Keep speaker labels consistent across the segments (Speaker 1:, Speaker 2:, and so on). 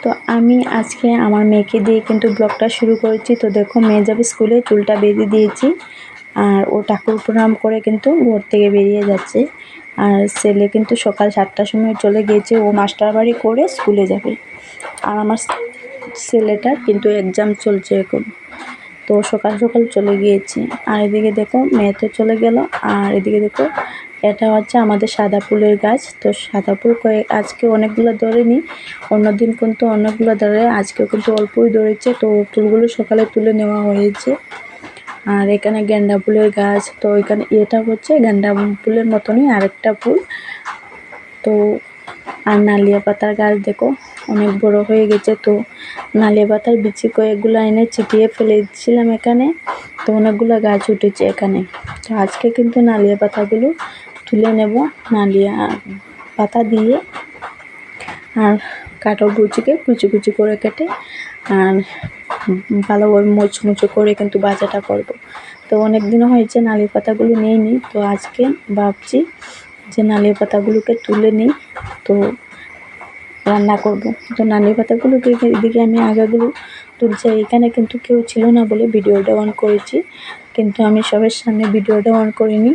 Speaker 1: তো আমি আজকে আমার মেয়েকে দিয়ে কিন্তু ব্লগটা শুরু করেছি। তো দেখো, মেয়ে যাবে স্কুলে, চুলটা বেঁধে দিয়েছি। আর ও ঠাকুর প্রণাম করে কিন্তু ঘর থেকে বেরিয়ে যাচ্ছে। আর ছেলে কিন্তু সকাল 7টার সময় চলে গিয়েছে, ও মাস্টার বাড়ি করে স্কুলে যাবে। আর আমার ছেলেটার কিন্তু এক্সাম চলছে এখন, তো সকাল সকাল চলে গিয়েছি। আর এদিকে দেখো মেয়ে তো চলে গেল। আর এদিকে দেখো, এটা হচ্ছে আমাদের সাদা ফুলের গাছ। তো সাদা ফুল আজকে অনেকগুলো ধরেনি, অন্যদিন কিন্তু অনেকগুলো ধরে, আজকেও কিন্তু অল্পই ধরেছে। তো ফুলগুলো সকালে তুলে নেওয়া হয়েছে। আর এখানে গেন্দা ফুলের গাছ, তো এখানে এটা হচ্ছে গেন্দা ফুলের মতনই আরেকটা ফুল। তো আর নালিয়া পাতার গাছ দেখো অনেক বড় হয়ে গেছে। তো নালিয়া পাতার বিচি কয়েকগুলো এনে ছিটিয়ে ফেলেছিলাম এখানে, তো অনেকগুলো গাছ উঠেছে এখানে। তো আজকে কিন্তু নালিয়া পাতাগুলো তুলে নেব, নালিয়া পাতা দিয়ে আর কাঠল কুচিকে কুচি কুচি করে কেটে আর ভালোভাবে মুচমুচো করে কিন্তু ভাজাটা করব। তো অনেক দিনও হয়েছে নালিয়া পাতাগুলো নিইনি, তো আজকে ভাবছি যে নালিয়া পাতাগুলোকে তুলে নিই, তো রান্না করব। তো নালিয়া পাতাগুলোকে এদিকে আমি আগাগুলো তুলছি। এখানে কিন্তু কেউ ছিল না বলে ভিডিওটা অন করেছি, কিন্তু আমি সবার সামনে ভিডিওটা অন করিনি।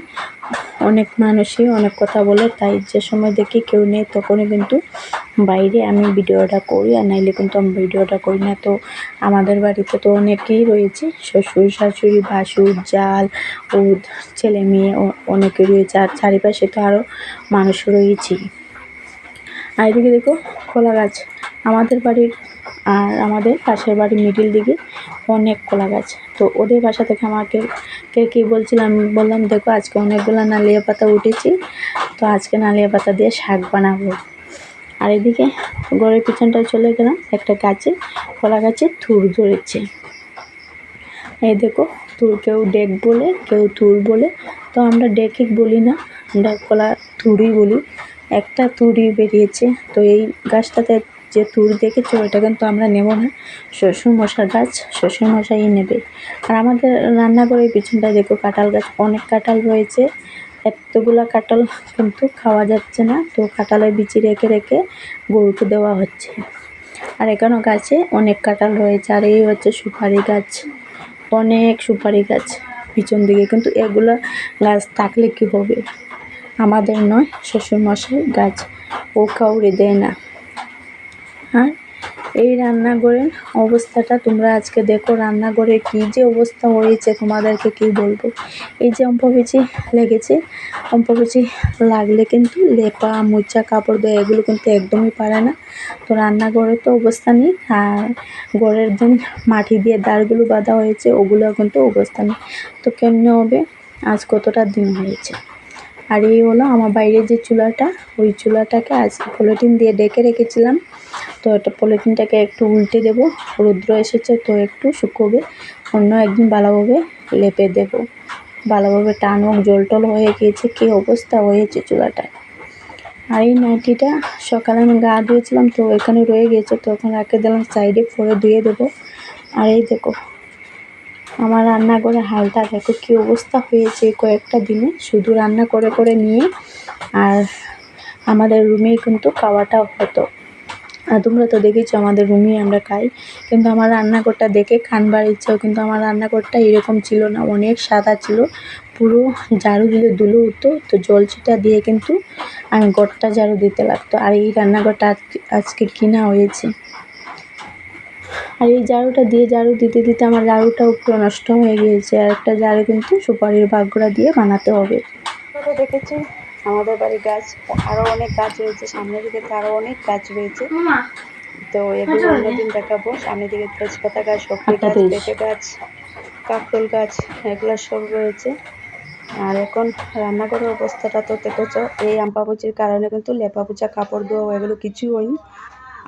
Speaker 1: অনেক মানুষই অনেক কথা বলে, তাই যে সময় দেখি কেউ নেই তখনই কিন্তু বাইরে আমি ভিডিওটা করি, আর নাইলে কিন্তু আমি ভিডিওটা করি না। তো আমাদের বাড়িতে তো অনেকেই রয়েছে, শ্বশুর শাশুড়ি ভাসুর জাল ও ছেলে মেয়ে অনেকে রয়েছে, আর চারিপাশে তো আরও মানুষ রয়েছে। আর এদিকে দেখো কলা গাছ আমাদের বাড়ির, আর আমাদের পাশের বাড়ির মিডিল দিকে অনেক কলা গাছ। তো ওদের বাসা থেকে আমাকে কে বলছিলাম, বললাম দেখো আজকে অনেকগুলো নালিয়া পাতা উঠেছি, তো আজকে নালিয়া পাতা দিয়ে শাক বানাবো। আর এদিকে ঘরের পিছনটায় চলে গেলাম, একটা গাছে কলা গাছে থুর ধরেছে। এই দেখো, থুর কেউ ডেক বলে কেউ থুর বলে, তো আমরা ডেকে বলি না, আমরা কলা থুরই বলি। একটা থুরই বেরিয়েছে। তো এই গাছটাতে যে থুর দেখেছো ওইটা কিন্তু আমরা নেব না, শ্বশুরমশার গাছ, শ্বশুরমশাই নেবে। আর আমাদের রান্নাঘরের পিছনটা দেখো কাঁঠাল গাছ, অনেক কাঁঠাল রয়েছে। এতগুলা কাঁঠাল কিন্তু খাওয়া যাচ্ছে না, তো কাঁঠালের বিচি রেখে রেখে গরুকে দেওয়া হচ্ছে। আর এখানেও গাছে অনেক কাঁঠাল রয়েছে। আর এই হচ্ছে সুপারি গাছ, অনেক সুপারি গাছ পিছন দিকে। কিন্তু এগুলো গাছ থাকলে কি হবে, আমাদের নয়, শ্বশুরমশাই গাছ, ও কাউরে দেয় না। আর এই রান্নাঘরের অবস্থাটা তোমরা আজকে দেখো, রান্নাঘরে কী যে অবস্থা হয়েছে তোমাদেরকে কী বলবো। এই যে অম্পবিচি লেগেছে, অম্পবিচি লাগলে কিন্তু লেপা মোচা কাপড় দেয়, এগুলো কিন্তু একদমই পারে না। তো রান্নাঘরে তো অবস্থা নেই, আর ঘরের দিন মাটি দিয়ে দাঁড়গুলো বাঁধা হয়েছে ওগুলো কিন্তু অবস্থা নেই। তো কেমনে হবে, আজ কতটা দিন হয়েছে। আর এই হলো আমার বাইরে যে চুলাটা, ওই চুলাটাকে আজকে পলিথিন দিয়ে ডেকে রেখেছিলাম। তো এটা পলিথিনটাকে একটু উল্টে দেব, রৌদ্র এসেছে তো একটু শুকোবে, অন্য একদিন ভালোভাবে লেপে দেব। ভালোভাবে টানক জল টল হয়ে গিয়েছে, কী অবস্থা হয়েছে চুলাটা। আর এই নাইটিটা সকালে আমি গা ধুয়েছিলাম, তো এখানে রয়ে গিয়েছে, তো এখন রেখে দিলাম সাইডে, পরে ধুয়ে দেবো। আর এই দেখো আমার রান্নাঘরে হালটা দেখো কী অবস্থা হয়েছে কয়েকটা দিনে, শুধু রান্না করে করে নিয়ে। আর আমাদের রুমেই কিন্তু খাওয়াটা হতো, আর তোমরা তো দেখেছো আমাদের রুমেই আমরা খাই। কিন্তু আমার রান্নাঘরটা দেখে খানবার ইচ্ছাও, কিন্তু আমার রান্নাঘরটা এরকম ছিল না, অনেক সাদা ছিল, পুরো ঝাড়ু দিলে ধুলো উঠতো। তো জল ছিটা দিয়ে কিন্তু আমি ঘরটা ঝাড়ু দিতে লাগতো। আর এই রান্নাঘরটা আজকে কিনা হয়েছে। আর এই ঝাড়ুটা দিয়ে ঝাড়ু দিতে দিতে আমার ঝাড়ুটাও পুরো নষ্ট হয়ে গিয়েছে। আর একটা ঝাড়ু কিন্তু সুপারির ভাগগুলা দিয়ে বানাতে হবে। তো দেখেছি আমাদের বাড়ির গাছ, আরও অনেক গাছ রয়েছে, সামনের দিকে তো আরও অনেক গাছ রয়েছে। তো এগুলো অন্যদিন দেখাবো। সামনের দিকে তেজপাতা গাছ, সবজি গাছ, পেঁপে গাছ, কাঁকরোল গাছ, এগুলো সব রয়েছে। আর এখন রান্নাঘরের অবস্থাটা তো দেখেছো, এই আমপাপুচির কারণে কিন্তু লেপা পোচা কাপড় ধোয়া এগুলো কিছুই হয়নি।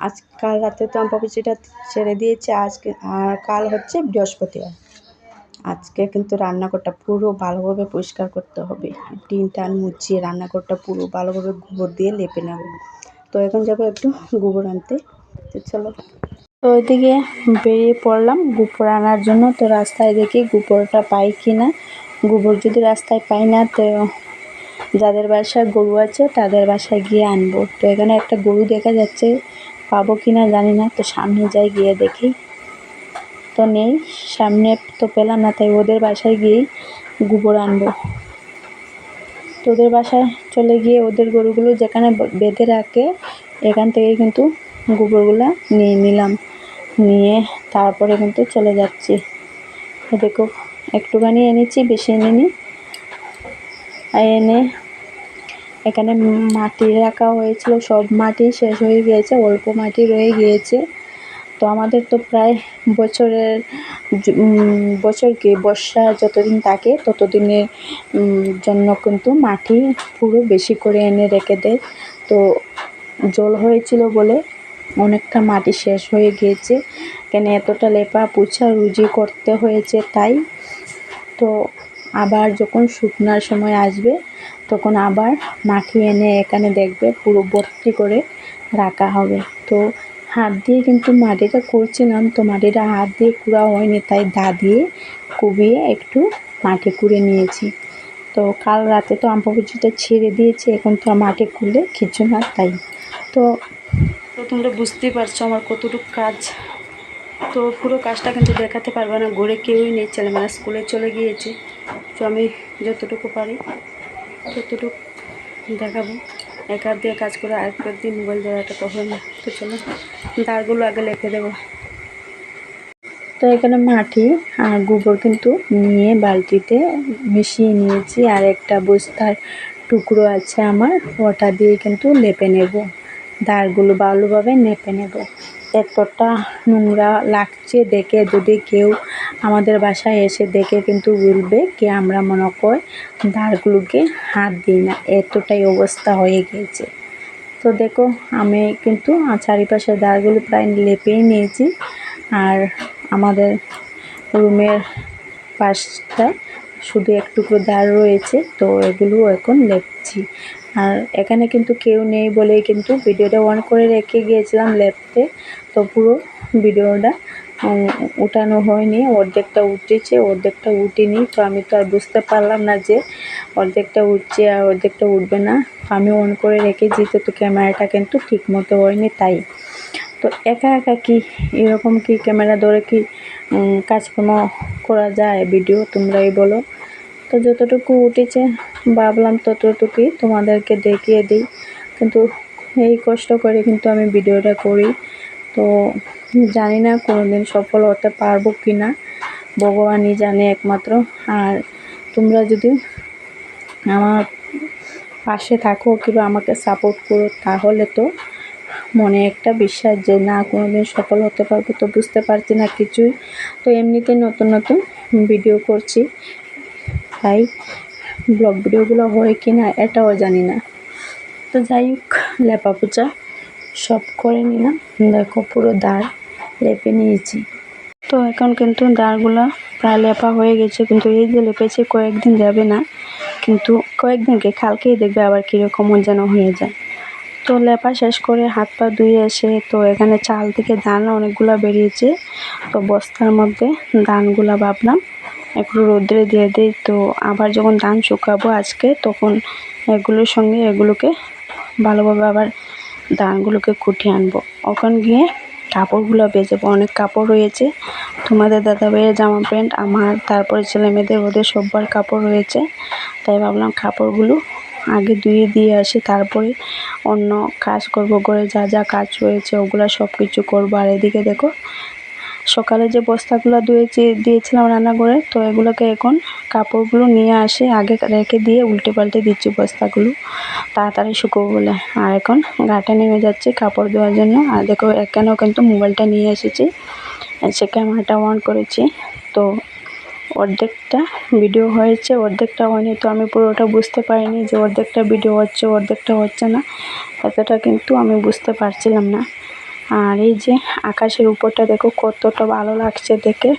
Speaker 1: আজকাল রাতে তো আমপাপুচিটা ছেড়ে দিয়েছে, আজকে আর কাল হচ্ছে বৃহস্পতিবার। আজকে কিন্তু রান্নাঘরটা পুরো ভালোভাবে পরিষ্কার করতে হবে, টিন টান মুছিয়ে রান্নাঘরটা পুরো ভালোভাবে গোবর দিয়ে লেপে নেব। তো এখন যাবো একটু গোবর আনতে, তো চলো। তো ওইদিকে বেরিয়ে পড়লাম গোবর আনার জন্য। তো রাস্তায় দেখি গোবরটা পাই কি না, গোবর যদি রাস্তায় পাই না, তো যাদের বাসায় গরু আছে তাদের বাসায় গিয়ে আনবো। তো এখানে একটা গরু দেখা যাচ্ছে, পাবো কি না জানি না। তো সামনে যাই, গিয়ে দেখি তো নেই, সামনে তো পেলাম না, তাই ওদের বাসায় গিয়েই গোবর আনবো। তো ওদের বাসায় চলে গিয়ে ওদের গরুগুলো যেখানে বেঁধে রাখে এখান থেকে কিন্তু গোবরগুলো নিয়ে নিলাম, নিয়ে তারপরে কিন্তু চলে যাচ্ছি। দেখো একটুখানি এনেছি, বেশি এনেনি। এনে এখানে মাটি রাখা হয়েছিল, সব মাটি শেষ হয়ে গিয়েছে, অল্প মাটি রয়ে গিয়েছে। তো আমাদের তো প্রায় বছর কি বর্ষা যতদিন থাকে ততদিনের জন্য কিন্তু মাটি পুরো বেশি করে এনে রেখে দেয়। তো জল হয়েছিল বলে অনেকটা মাটি শেষ হয়ে গিয়েছে, কেন এতটা লেপা পোছা রুজি করতে হয়েছে তাই। তো আবার যখন শুকনার সময় আসবে তখন আবার মাটি এনে এখানে দেখবে পুরো ভর্তি করে রাখা হবে। তো হাত দিয়ে কিন্তু মাটিটা করছিলাম, তো মাটিটা হাত দিয়ে কুড়া হয়নি, তাই দা দিয়ে কুবিয়ে একটু মাটি কুড়ে নিয়েছি। তো কাল রাতে তো আম্পাপুচিটা ছেড়ে দিয়েছি, এখন তো মাটি খুলে কিছু না তাই। তো তোমরা বুঝতেই পারছো আমার কতটুকু কাজ। তো পুরো কাজটা কিন্তু দেখাতে পারবো না, ঘরে কেউই নেই, ছেলেমেয়েরা স্কুলে চলে গিয়েছে। তো আমি যতটুকু পারি ততটুকু দেখাবো। এক হাত দিয়ে কাজ করে আরেক হাত দিয়ে মোবাইল ধরাটা তো হয় না। তো চলো দাঁড়গুলো আগে লেপে দেবো। তো এখানে মাটি আর গোবর কিন্তু নিয়ে বালতিতে মিশিয়ে নিয়েছি, আর একটা বস্তার টুকরো আছে আমার, ওটা দিয়ে কিন্তু লেপে নেব, দাঁড়গুলো ভালোভাবে লেপে নেব। এতটা নোংরা লাগছে দেখে, যদি কেউ আমাদের বাসায় এসে দেখে কিন্তু বলবে কি আমরা মনে করি দাঁড়গুলোকে হাত দিই না, এতটাই অবস্থা হয়ে গিয়েছে। তো দেখো আমি কিন্তু চারিপাশের দাঁড়গুলো প্রায় লেপেই নিয়েছি, আর আমাদের রুমের পাশটায় শুধু একটুকরো দাঁড় রয়েছে, তো এগুলো এখন লেপছি। আর এখানে কিন্তু কেউ নেই বলেই কিন্তু ভিডিওটা অন করে রেখে গিয়েছিলাম লেপতে, তো পুরো ভিডিওটা উঠানো হয়নি, অর্ধেকটা উঠেছে অর্ধেকটা উঠেনি। তো আমি তো আর বুঝতে পারলাম না যে অর্ধেকটা উঠছে আর অর্ধেকটা উঠবে না। আমি অন করে রেখেছি, তো ক্যামেরাটা কিন্তু ঠিক মতো হয়নি তাই। তো একা একা কি এরকম কি ক্যামেরা ধরে কি কাজকর্ম করা যায় ভিডিও, তোমরাই বলো। তো যতটুকু উঠেছে ভাবলাম ততটুকুই তোমাদেরকে দেখিয়ে দিই, কিন্তু এই কষ্ট করে কিন্তু আমি ভিডিওটা করি। তো জানি না কোনোদিন সফল হতে পারবো কি না, ভগবানই জানে একমাত্র। আর তোমরা যদি আমার পাশে থাকো কিংবা আমাকে সাপোর্ট করো, তাহলে তো মনে একটা বিশ্বাস যে না কোনোদিন সফল হতে পারবো। তো বুঝতে পারছি না কিছুই, তো এমনিতে নতুন নতুন ভিডিও করছি, তাই ব্লগ ভিডিওগুলো হয় কি না এটাও জানি না। তো যাই হোক লেপা পোছা সব করে নিলাম, দেখো পুরো দাঁড় লেপে নিয়েছি। তো এখন কিন্তু দাঁড়গুলো প্রায় লেপা হয়ে গেছে, কিন্তু এই যে লেপেছি কয়েকদিন যাবে না, কিন্তু কয়েকদিনকে কালকেই দেখবে আবার কীরকম যেন হয়ে যায়। তো লেপা শেষ করে হাত পা ধুয়ে এসে, তো এখানে চাল থেকে ধান অনেকগুলো বেরিয়েছে, তো বস্তার মধ্যে ধানগুলো ভাবলাম একটু রোদ্রে দিয়ে দিই। তো আবার যখন ধান শুকাবো আজকে, তখন এগুলোর সঙ্গে এগুলোকে ভালোভাবে আবার ধানগুলোকে কুটিয়ে আনবো। ওখানে গিয়ে কাপড়গুলো ভেজাবো, অনেক কাপড় রয়েছে, তোমাদের দাদাভাইয়ের জামা প্যান্ট আমার, তারপরে ছেলে মেয়েদের ওদের সব্বার কাপড় রয়েছে, তাই ভাবলাম কাপড়গুলো আগে ধুয়ে দিয়ে আসি, তারপরে অন্য কাজ করব, ঘরে যা যা কাজ রয়েছে ওগুলো সব কিছু করবো। আর এদিকে দেখো সকালে যে বস্তাগুলো দিয়েছিলাম রান্নাঘরে, তো এগুলোকে এখন কাপড়গুলো নিয়ে আসি, আগে রেখে দিয়ে উল্টে পাল্টে দিচ্ছি বস্তাগুলো তাড়াতাড়ি শুকোবো বলে। আর এখন ঘাটে নেমে যাচ্ছি কাপড় ধোয়ার জন্য। আর দেখো এখানেও কিন্তু মোবাইলটা নিয়ে এসেছি, এসে ক্যামেরাটা অন করেছি। তো অর্ধেকটা ভিডিও হয়েছে অর্ধেকটা হয়নি, তো আমি পুরোটা বুঝতে পারিনি যে অর্ধেকটা ভিডিও হচ্ছে অর্ধেকটা হচ্ছে না, এতটা কিন্তু আমি বুঝতে পারছিলাম না। আর এই যে আকাশের উপরটা দেখো কতটা ভালো লাগছে দেখে,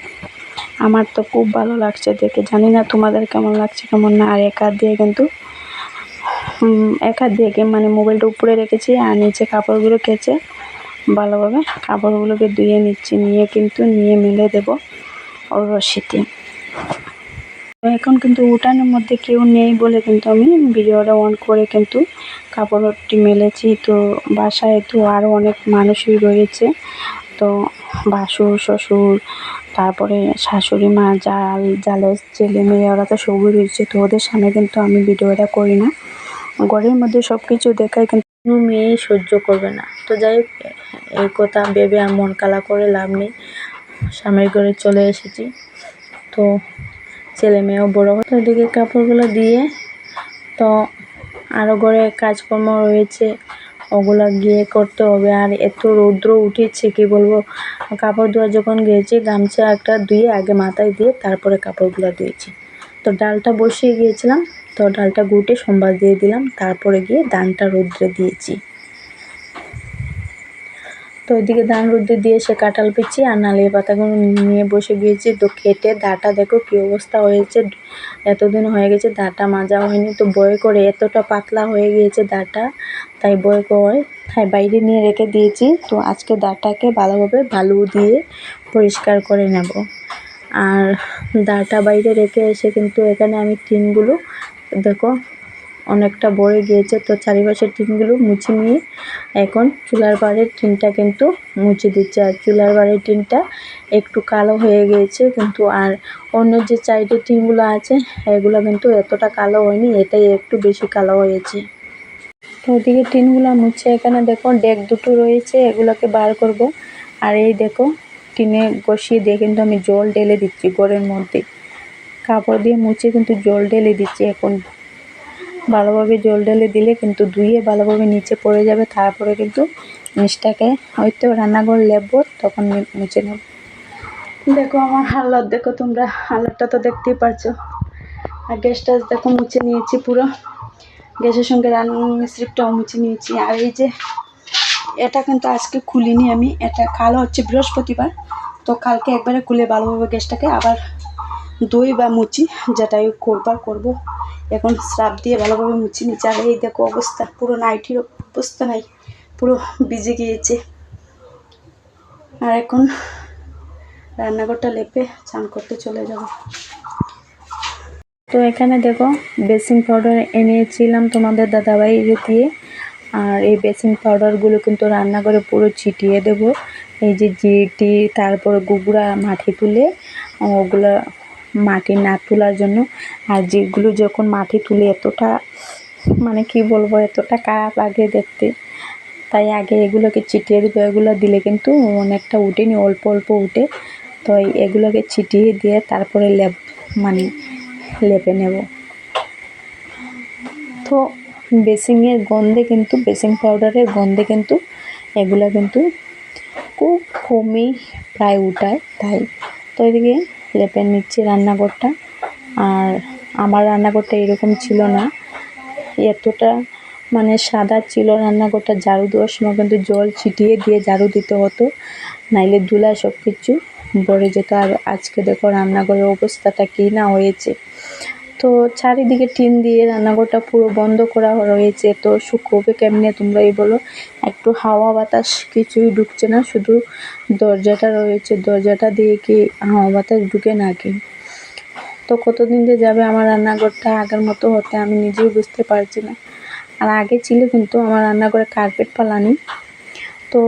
Speaker 1: আমার তো খুব ভালো লাগছে দেখে, জানি না তোমাদের কেমন লাগছে কেমন না। আর এক হাত দিয়ে কিন্তু মানে মোবাইলটা উপরে রেখেছি, আর নিচে কাপড়গুলো কেচে ভালোভাবে কাপড়গুলোকে ধুয়ে নিচ্ছি, নিয়ে মেলে দেবো ওর রশিতে। তো এখন কিন্তু উঠানের মধ্যে কেউ নেই বলে কিন্তু আমি ভিডিওটা অন করে কিন্তু কাপড়টি মেলেছি। তো বাসায় তো আরও অনেক মানুষই রয়েছে, তো ভাসুর শ্বশুর, তারপরে শাশুড়ি মা, জালের ছেলে মেয়ে, ওরা তো সবই রয়েছে। তো ওদের সামনে কিন্তু আমি ভিডিওটা করি না, ঘরের মধ্যে সব কিছু দেখায় কিন্তু কোনো মেয়েই সহ্য করবে না। তো যাই হোক, এই কথা ভেবে আর মন কালা করে লাভ নেই, স্বামীর ঘরে চলে এসেছি। তো ছেলে মেয়েও বড় হয়, তো ওইদিকে কাপড়গুলো দিয়ে তো আরও ঘরে কাজকর্ম রয়েছে, ওগুলো গিয়ে করতে হবে। আর এত রৌদ্র উঠেছে কি বলবো, কাপড় ধোয়া যখন গিয়েছি গামছা একটা ধুয়ে আগে মাথায় দিয়ে তারপরে কাপড়গুলো ধুয়েছি। তো ডালটা বসিয়ে গিয়েছিলাম, তো ডালটা গুটে সোমবার দিয়ে দিলাম, তারপরে গিয়ে ধানটা রৌদ্রে দিয়েছি। তো ওইদিকে ধান রোদ্দে দিয়ে এসে কাঁঠাল পিচি আর নালিয়ে পাতাগুলো নিয়ে বসে গিয়েছি। তো কেটে দাটা দেখো কী অবস্থা হয়েছে, এতদিন হয়ে গেছে দাটা মাজা হয়নি। তো বয়ে করে এতটা পাতলা হয়ে গিয়েছে দাটা, তাই বয়ে করে তাই বাইরে নিয়ে রেখে দিয়েছি। তো আজকে দাটাকে ভালোভাবে বালু দিয়ে পরিষ্কার করে নেব। আর দাটা বাইরে রেখে এসে কিন্তু এখানে আমি টিনগুলো দেখো অনেকটা ভরে গিয়েছে। তো চারিপাশের টিনগুলো মুছে নিয়ে এখন চুলার পাড়ের টিনটা কিন্তু মুছে দিচ্ছে। আর চুলার পাড়ের টিনটা একটু কালো হয়ে গিয়েছে কিন্তু, আর অন্য যে সাইডের টিনগুলো আছে এগুলো কিন্তু এতটা কালো হয়নি, এটাই একটু বেশি কালো হয়েছে। তো ওদিকে টিনগুলো মুছে এখানে দেখো ডেক দুটো রয়েছে, এগুলোকে বার করব। আর এই দেখো টিনে বসিয়ে দিয়ে কিন্তু আমি জল ঢেলে দিচ্ছি ঘরের মধ্যে, কাপড় দিয়ে মুছে কিন্তু জল ঢেলে দিচ্ছি। এখন ভালোভাবে জল ঢেলে দিলে কিন্তু ধুয়ে ভালোভাবে নিচে পড়ে যাবে, তারপরে কিন্তু নিচটাকে হয়তো রান্নাঘর লেপবো তখন মুছে নেব। দেখো আমার হালত দেখো তোমরা, হালতটা তো দেখতেই পারছো। আর গ্যাসটা দেখো মুছে নিয়েছি পুরো, গ্যাসের সঙ্গে রান্নার স্লিপটাও মুছে নিয়েছি। আর এই যে এটা কিন্তু আজকে খুলিনি আমি, এটা কাল হচ্ছে বৃহস্পতিবার, তো কালকে একবারে খুলে ভালোভাবে গ্যাসটাকে আবার দই বা মুছি যেটাই করবার করবো। এখন স্রাব দিয়ে ভালোভাবে মুছে নিচ্ছে। আর এই দেখো অবস্থা, পুরো নাইটির অবস্থা নাই, পুরো ভিজে গিয়েছে। আর এখন রান্নাঘরটা লেপে চান করতে চলে যাব। তো এখানে দেখো বেসিং পাউডার এনেছিলাম তোমাদের দাদাভাই দিয়ে, আর এই বেসিং পাউডারগুলো কিন্তু রান্নাঘরে পুরো ছিটিয়ে দেব। এই যে জিটি, তারপর গুগড়া মাটি তুলে ওগুলো মাটি না তোলার জন্য। আর যেগুলো যখন মাটি তুলে এতটা মানে কি বলবো, এতটা খারাপ লাগে দেখতে, তাই আগে এগুলোকে ছিটিয়ে দেবো। এগুলো দিলে কিন্তু অনেকটা উঠেনি, অল্প অল্প উঠে। তো এগুলোকে ছিটিয়ে দিয়ে তারপরে লেপে নেব। তো বেসিংয়ের গন্ধে কিন্তু, বেসিং পাউডারের গন্ধে কিন্তু এগুলো কিন্তু খুব কমই প্রায় উঠায়, তাই তো এদিকে লেপে নিচ্ছি রান্নাঘরটা। আর আমার রান্নাঘরটা এরকম ছিল না, এতটা সাদা ছিল রান্নাঘরটা। ঝাড়ু দেওয়ার সময় কিন্তু জল ছিটিয়ে দিয়ে ঝাড়ু দিতে হতো, নাইলে ধুলায় সব কিছু ভরে যেত। আর আজকে দেখো রান্নাঘরের অবস্থাটা কী না হয়েছে। তো চারিদিকে টিন দিয়ে রান্নাঘরটা পুরো বন্ধ করা রয়েছে, তো শুকোবে কেমনে তোমরাই বলো। একটু হাওয়া বাতাস কিছুই ঢুকছে না, শুধু দরজাটা রয়েছে, দরজাটা দিয়ে কি হাওয়া বাতাস ঢুকে নাকি। তো কতদিন যে যাবে আমার রান্নাঘরটা আগের মতো হতে, আমি নিজেই বুঝতে পারছি না। আর আগে ছিল কিন্তু আমার রান্নাঘরে কার্পেট পালানি। তো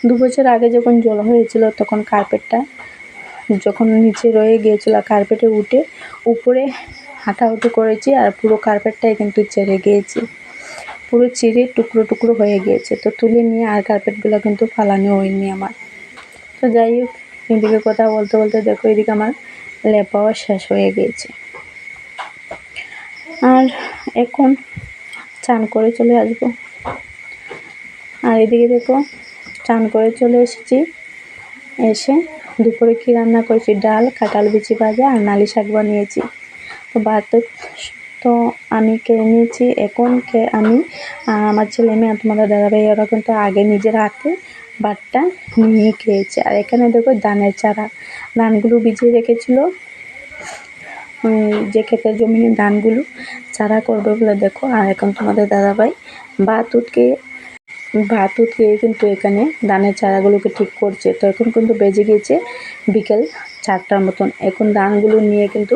Speaker 1: 2 বছর আগে যখন জল হয়েছিল তখন কার্পেটটা যখন নিচে রয়ে গিয়েছিল, কার্পেটে উঠে উপরে হাঁটাহুটি করেছি, আর পুরো কার্পেটটাই কিন্তু ছেড়ে গিয়েছে, পুরো ছিঁড়ে টুকরো টুকরো হয়ে গিয়েছে। তো তুলে নিয়ে আর কার্পেটগুলো কিন্তু ফালানো হয়নি আমার। তো যাই হোক, এদিকে কথা বলতে বলতে দেখো এদিকে আমার লেপাও শেষ হয়ে গিয়েছে। আর এখন চান করে চলে আসবো। আর এদিকে দেখো চান করে চলে এসেছি, এসে দুপুরে কী রান্না করেছি, ডাল, কাঁঠাল বিচি ভাজা আর নালি শাক বানিয়েছি। তো ভাত তো আমি খেয়ে নিয়েছি। এখন আমি আমার ছেলে মেয়ে তোমাদের দাদাভাই ওরা কিন্তু আগে নিজের হাতে ভাতটা নিয়ে খেয়েছে। আর এখানে দেখো ধানের চারা, ধানগুলো ভিজিয়ে রেখেছিল, যে ক্ষেতের জমিনে ধানগুলো চারা করবে বলে দেখো। আর এখন তোমাদের দাদাভাই ভাত উৎকে কিন্তু এখানে ধানের চারাগুলোকে ঠিক করছে। তো এখন কিন্তু বেজে গিয়েছে বিকেল 4টার মতন। এখন ধানগুলো নিয়ে কিন্তু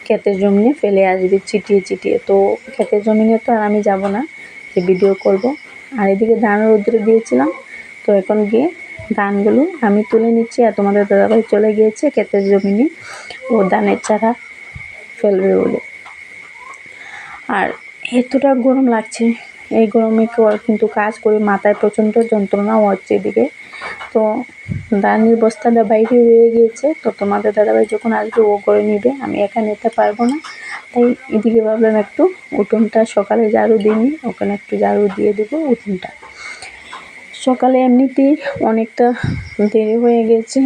Speaker 1: ক্ষেতের জমিনে ফেলে আসবে চিটিয়ে চিটিয়ে। তো ক্ষেতের জমিনে তো আর আমি যাব না যে ভিডিও করব। আর এদিকে ধান রৌদ্রে দিয়েছিলাম, তো এখন গিয়ে ধানগুলো আমি তুলে নিচ্ছি আর তোমাদের দাদাভাই চলে গিয়েছে ক্ষেতের জমিনে ও ধানের চারা ফেলবে বলে। আর এতটা গরম লাগছে, এই গরমে কিন্তু কাজ করে মাথায় প্রচণ্ড যন্ত্রণাও হচ্ছে এদিকে। তো ধানের বস্তাটা বাইরে রয়ে গিয়েছে, তো তোমাদের দাদাভাই যখন আসবে ও করে নিবে, আমি একা নিতে পারবো না। তাই এদিকে ভাবলাম একটু উঠোনটা সকালে ঝাড়ু দিইনি, ওখানে একটু ঝাড়ু দিয়ে দেবো উঠোনটা। সকালে এমনিতেই অনেকটা দেরি হয়ে গেছে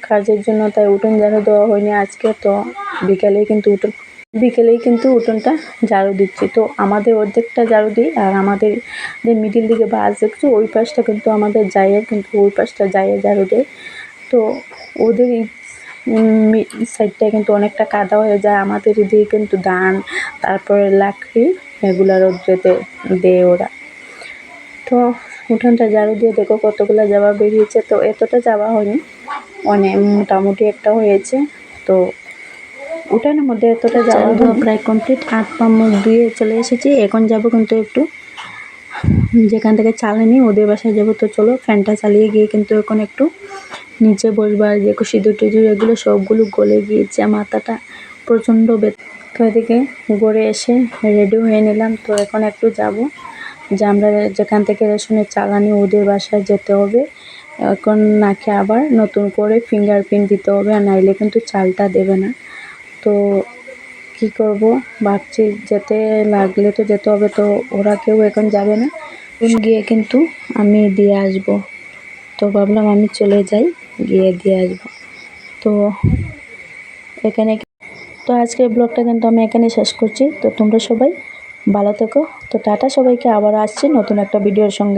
Speaker 1: কাজের জন্য, তাই উঠোন ঝাড়ু দেওয়া হয়নি আজকে। তো বিকেলেই কিন্তু উঠোনটা ঝাড়ু দিচ্ছি। তো আমাদের অর্ধেকটা ঝাড়ু দিই আর আমাদের যে মিডিল দিকে বাস দেখছো ওই পাশটা কিন্তু আমাদের যাইয়ে, কিন্তু ওই পাশটা যাইয়ে ঝাড়ু দেয়। তো ওদের এই সাইডটা কিন্তু অনেকটা কাদা হয়ে যায়, আমাদের এদিকে কিন্তু ধান তারপরে লাকড়ি এগুলা রোদ্রেতে দেয় ওরা। তো উঠোনটা ঝাড়ু দিয়ে দেখো কতগুলো জামা বেরিয়েছে। তো এতটা যাওয়া হয়নি, অনেক মোটামুটি একটা হয়েছে। তো উঠানের মধ্যে এতটা যাওয়া দেওয়া প্রায় কমপ্লিট, হাত পা মুখ ধুয়ে চলে এসেছি। এখন যাব কিন্তু একটু যেখান থেকে চালানি ওদের বাসায় যাব। তো চলো ফ্যানটা চালিয়ে গিয়ে কিন্তু এখন একটু নিচে বসবার, যে সিঁদুর টিঁদুর এগুলো সবগুলো গলে গিয়েছে, মাথাটা প্রচণ্ড তো এদিকে গড়ে এসে রেডি হয়ে নিলাম। তো এখন একটু যাব যে আমরা যেখান থেকে রেশনের চালানি ওদের বাসায় যেতে হবে। এখন নাকি আবার নতুন করে ফিঙ্গারপ্রিন্ট দিতে হবে, আর নাইলে কিন্তু চালটা দেবে না। তো কি করব ভাবছি, যেতে লাগলে তো যেতে হবে। তো ওরা কেউ এখন যাবে না, গিয়ে কিন্তু আমি দিয়ে আসব। তো ভাবলাম আমি চলে যাই, গিয়ে দিয়ে আসব। তো এখানে তো আজকের ব্লগটা কিন্তু আমি এখানে শেষ করছি। তো তোমরা সবাই ভালো থেকো। তো টাটা সবাইকে, আবার আসছি নতুন একটা ভিডিওর সঙ্গে।